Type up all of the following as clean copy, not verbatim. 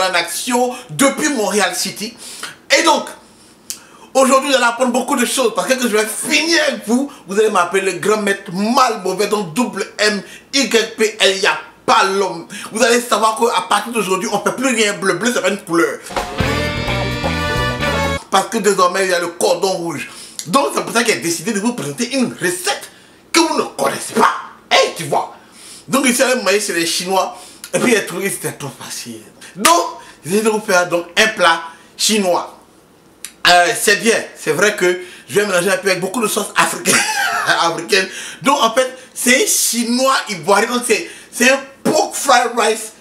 en action depuis Montréal City. Et donc, aujourd'hui, vous allez apprendre beaucoup de choses parce que je vais finir avec vous. Vous allez m'appeler le grand maître mal mauvais, donc double M, Y, P, L, il n'y a pas l'homme. Vous allez savoir qu'à partir d'aujourd'hui, on ne fait plus rien bleu. Bleu, c'est pas une couleur. Parce que désormais, il y a le cordon rouge. Donc, c'est pour ça qu'il a décidé de vous présenter une recette que vous ne connaissez pas. Hey, tu vois. Donc, ici, on a maïs chez les Chinois. Et puis, il a trouvé que c'était trop facile. Donc, j'ai de vous faire donc, un plat chinois. C'est bien, c'est vrai que je vais mélanger un peu avec beaucoup de sauces africaines. Donc en fait, c'est chinois ivoirien, donc c'est un pork fried rice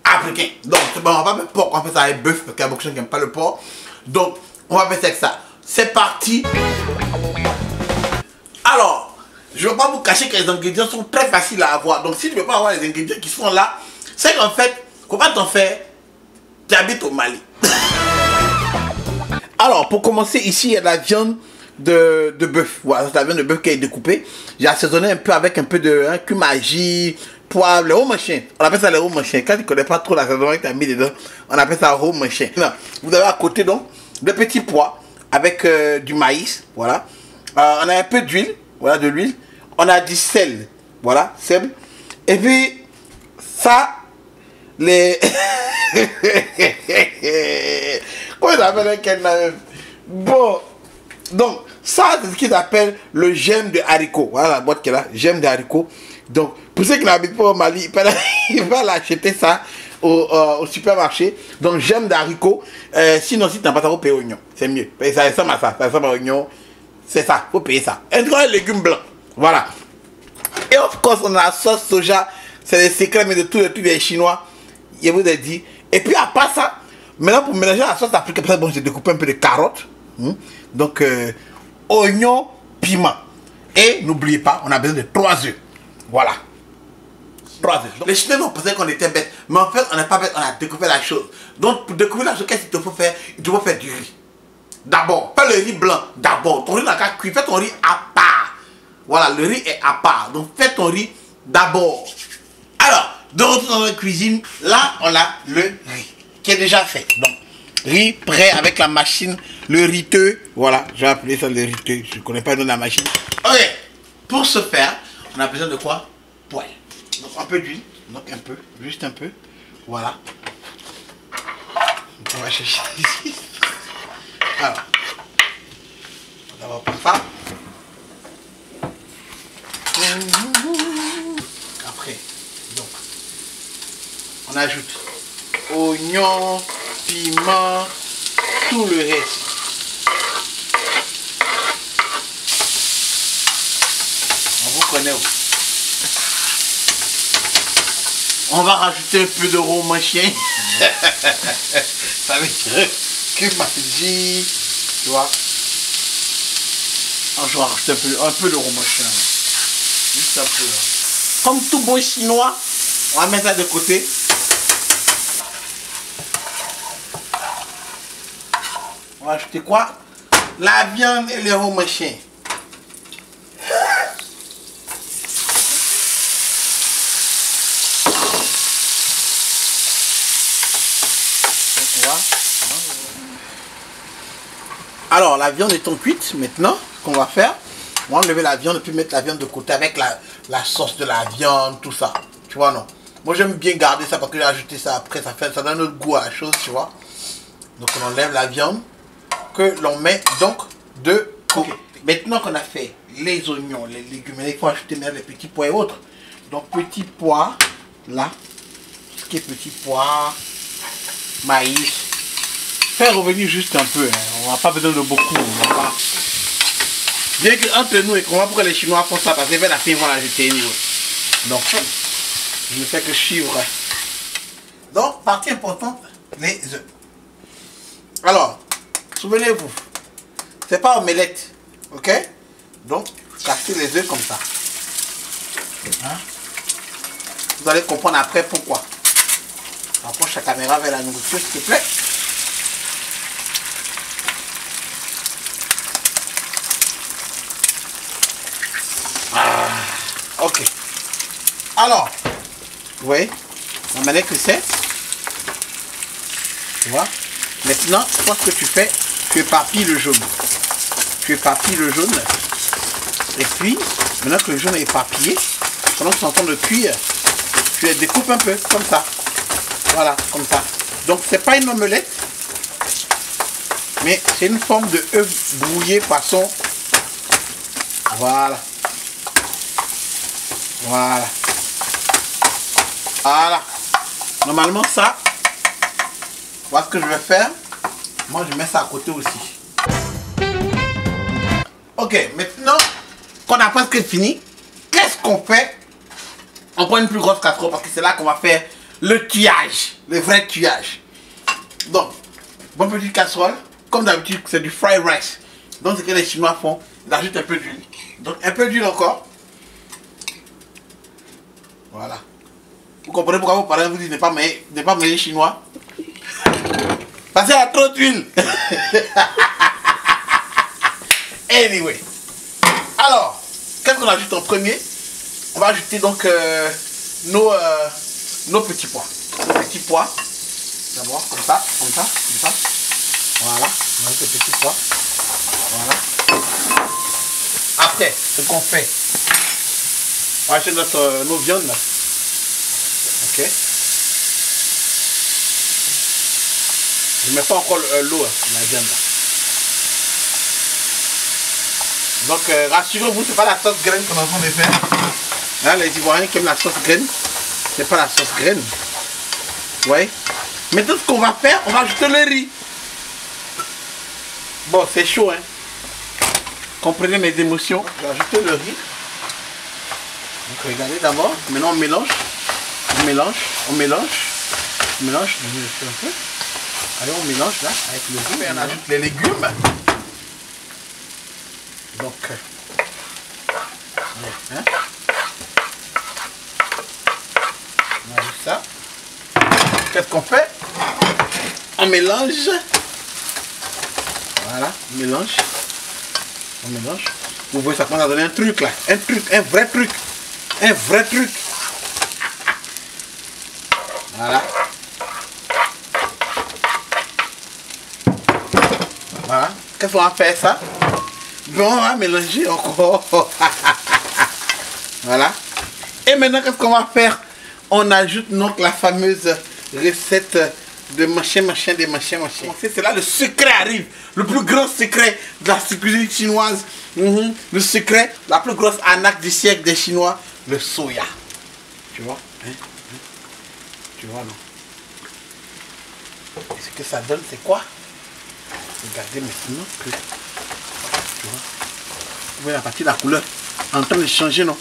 africain. Donc bon, on va mettre pork, on va faire ça avec bœuf, parce qu'il y a beaucoup de gens qui n'aiment pas le porc. Donc on va faire ça avec ça. C'est parti. Alors, je ne vais pas vous cacher que les ingrédients sont très faciles à avoir. Donc si tu ne veux pas avoir les ingrédients qui sont là, c'est qu'en fait, comment t'en fais? Tu habites au Mali. Alors, pour commencer, ici, il y a la viande de bœuf. Voilà, c'est la viande de bœuf qui est découpée. J'ai assaisonné un peu avec un peu de cumin, poivre, le haut machin. On appelle ça le haut machin. Quand tu ne connais pas trop l'assaisonnement que tu as mis dedans, on appelle ça haut machin. Vous avez à côté, donc, des petits pois avec du maïs. Voilà. On a un peu d'huile. Voilà, de l'huile. On a du sel. Voilà, sel. Et puis, ça, les... Comment ça s'appelle? Bon, donc ça c'est ce qu'ils appellent le gemme de haricot. Voilà la boîte qui est là, gemme de haricot. Donc pour ceux qui n'habitent pas au Mali, ils vont l'acheter ça au supermarché. Donc gemme de haricot. Sinon si tu n'as pas ça, faut payer oignon. C'est mieux. Ça ressemble à ça, ça ressemble à oignon. C'est ça, faut payer ça. Un grand légume blanc. Voilà. Et of course on a la sauce soja. C'est les secrets mais de tous les trucs des Chinois. Je vous ai dit. Et puis à part ça, maintenant pour mélanger la sauce africaine, bon, j'ai découpé un peu de carottes. Donc oignon, piment. Et n'oubliez pas, on a besoin de 3 œufs. Voilà. 3 œufs. Les Chinois ont pensé qu'on était bêtes. Mais en fait, on n'est pas bêtes, on a découpé la chose. Donc pour découvrir la chose, qu'est-ce qu'il te faut faire? Il te faut faire du riz. D'abord, pas le riz blanc. D'abord, ton riz n'a qu'à cuire. Fais ton riz à part. Voilà, le riz est à part. Donc fais ton riz d'abord. Alors, de retour dans la cuisine, là on a le riz qui est déjà fait. Donc, riz prêt avec la machine, le riteux. Voilà, je vais appeler ça le riteux. Je ne connais pas le nom de la machine. Ok, pour ce faire, on a besoin de quoi? Poêle. Donc un peu d'huile, donc un peu, juste un peu. Voilà. Donc, on va chercher ici. Alors, d'abord pour ça. Après, donc, on ajoute oignon, piment, tout le reste. On vous connaît où? On va rajouter un peu de rhum machin. Ça veut dire que magie, tu vois. Je vais rajouter un peu de rhum machin. Juste un peu. Comme tout bon chinois, on va mettre ça de côté. On va ajouter quoi? La viande et les rhum machin. Alors la viande étant cuite, maintenant, ce qu'on va faire, on va enlever la viande et puis mettre la viande de côté avec la sauce de la viande, tout ça. Tu vois, non? Moi j'aime bien garder ça parce que j'ai ajouté ça après, ça donne autre goût à la chose, tu vois. Donc on enlève la viande que l'on met donc de côté. Maintenant qu'on a fait les oignons, les légumes, il faut ajouter les petits pois et autres. Donc petits pois, là, ce qui est petits pois, maïs. Faire revenir juste un peu, hein. On n'a pas besoin de beaucoup. Bien qu'entre nous, et comment pourquoi les Chinois font ça, parce que la fin ils vont la jeter. Donc, je ne fais que suivre. Donc, partie importante, les œufs. Alors, souvenez-vous, c'est pas omelette, ok? Donc, cassez les œufs comme ça. Hein? Vous allez comprendre après pourquoi. Approche la caméra vers la nourriture, s'il te plaît. Ok. Alors, vous voyez, la manette que c'est. Tu vois? Maintenant, toi, ce que tu fais, tu éparpilles le jaune. Tu éparpilles le jaune. Et puis, maintenant que le jaune est éparpillé, pendant que tu es en train de cuire, tu les découpes un peu, comme ça. Voilà, comme ça. Donc, c'est pas une omelette, mais c'est une forme de œuf brouillé poisson. Voilà. Voilà. Voilà. Normalement, ça, voilà ce que je vais faire. Moi, je mets ça à côté aussi. Ok, maintenant qu'on a presque fini, qu'est-ce qu'on fait? On prend une plus grosse casserole parce que c'est là qu'on va faire le tuyage, le vrai tuyage. Donc, bonne petite casserole. Comme d'habitude, c'est du fried rice. Donc, ce que les Chinois font, ils ajoutent un peu d'huile. Donc, un peu d'huile encore. Voilà. Vous comprenez pourquoi vos parents vous disent ne pas manger chinois? Parce qu'il y a trop d'huile. Anyway. Alors, qu'est-ce qu'on ajoute en premier? On va ajouter donc nos petits pois. Nos petits pois. D'abord, comme ça, comme ça, comme ça. Voilà. On ajoute les petits pois. Voilà. Après, ce qu'on fait, on va acheter nos viandes là. Ok. Je ne mets pas encore l'eau, la viande là. Donc rassurez-vous, c'est pas la sauce graine qu'on est en train de faire. Hein, les Ivoiriens qui aiment la sauce graine, c'est pas la sauce graine. Ouais. Maintenant ce qu'on va faire, on va ajouter le riz. Bon, c'est chaud, hein. Comprenez mes émotions. Je vais ajouter le riz. Donc regardez d'abord. Maintenant on mélange. On mélange. On mélange. On mélange. Un peu. Allez, on mélange là avec le riz. Et on ajoute les légumes. Donc, hein? On ajoute ça. Qu'est-ce qu'on fait? On mélange. Voilà, on mélange. On mélange. Vous voyez, ça commence à donner un truc là. Un truc, un vrai truc. Un vrai truc. Voilà. Voilà. Qu'est-ce qu'on va faire ça? Bon, on va mélanger encore. Voilà. Et maintenant, qu'est-ce qu'on va faire? On ajoute donc la fameuse recette de machin. C'est là le secret arrive. Le plus grand secret de la cuisine chinoise. Le secret, la plus grosse arnaque du siècle des Chinois, le soya. Tu vois? Tu vois, non? Et ce que ça donne, c'est quoi? Regardez maintenant que... Tu vois? Vous voyez la partie de la couleur en train de changer, non?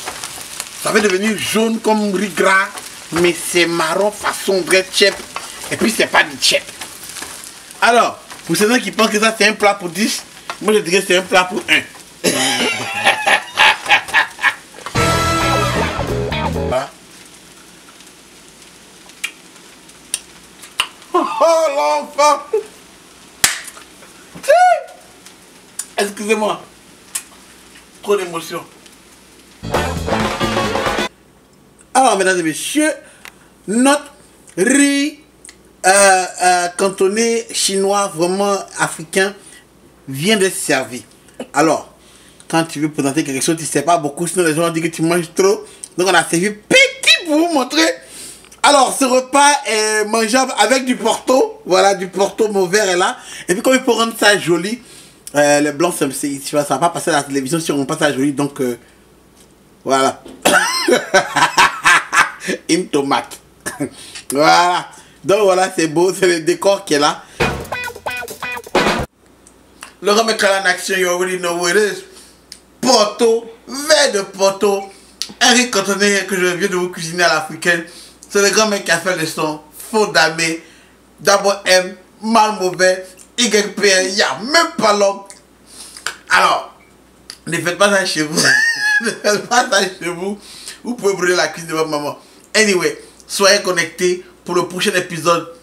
Ça va devenir jaune comme riz gras, mais c'est marron façon vrai chep. Et puis c'est pas du chep. Alors, pour ceux qui pensent que ça c'est un plat pour 10, moi je dirais que c'est un plat pour 1. Voilà. Oh l'enfant! Excusez-moi. Trop d'émotion. Alors, mesdames et messieurs, notre riz cantonné chinois, vraiment africain, vient d'être servi. Alors, quand tu veux présenter quelque chose, tu ne sais pas beaucoup, sinon les gens disent que tu manges trop. Donc, on a servi petit pour vous montrer. Alors, ce repas est mangeable avec du Porto. Voilà, du Porto, mon verre est là. Et puis, comme il faut rendre ça joli, les blancs, ça ne va pas passer à la télévision si on ne rend pas ça joli. Donc, voilà. Une tomate. Voilà. Donc, voilà, c'est beau. C'est le décor qui est là. Le rhum est en action. You already know what it is. Porto, verre de Porto. Un riz cantonné que je viens de vous cuisiner à l'africaine. C'est le grand mec qui a fait le son. Fondamé. D'abord M. Mal mauvais. YPL. Il n'y a même pas l'homme. Alors, ne faites pas ça chez vous. Ne faites pas ça chez vous. Vous pouvez brûler la cuisine de votre maman. Anyway, soyez connectés pour le prochain épisode,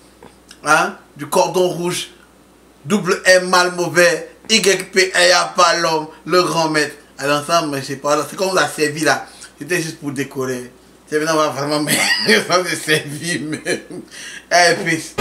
hein, du cordon rouge. Double M mal mauvais. YPL. Il n'y a pas l'homme. Le grand maître. Alors ensemble, je sais pas. C'est comme on l'a servi là. C'était juste pour décorer. C'est maintenant, on va vraiment... Mais ça, c'est servi, mais... Eh, peace.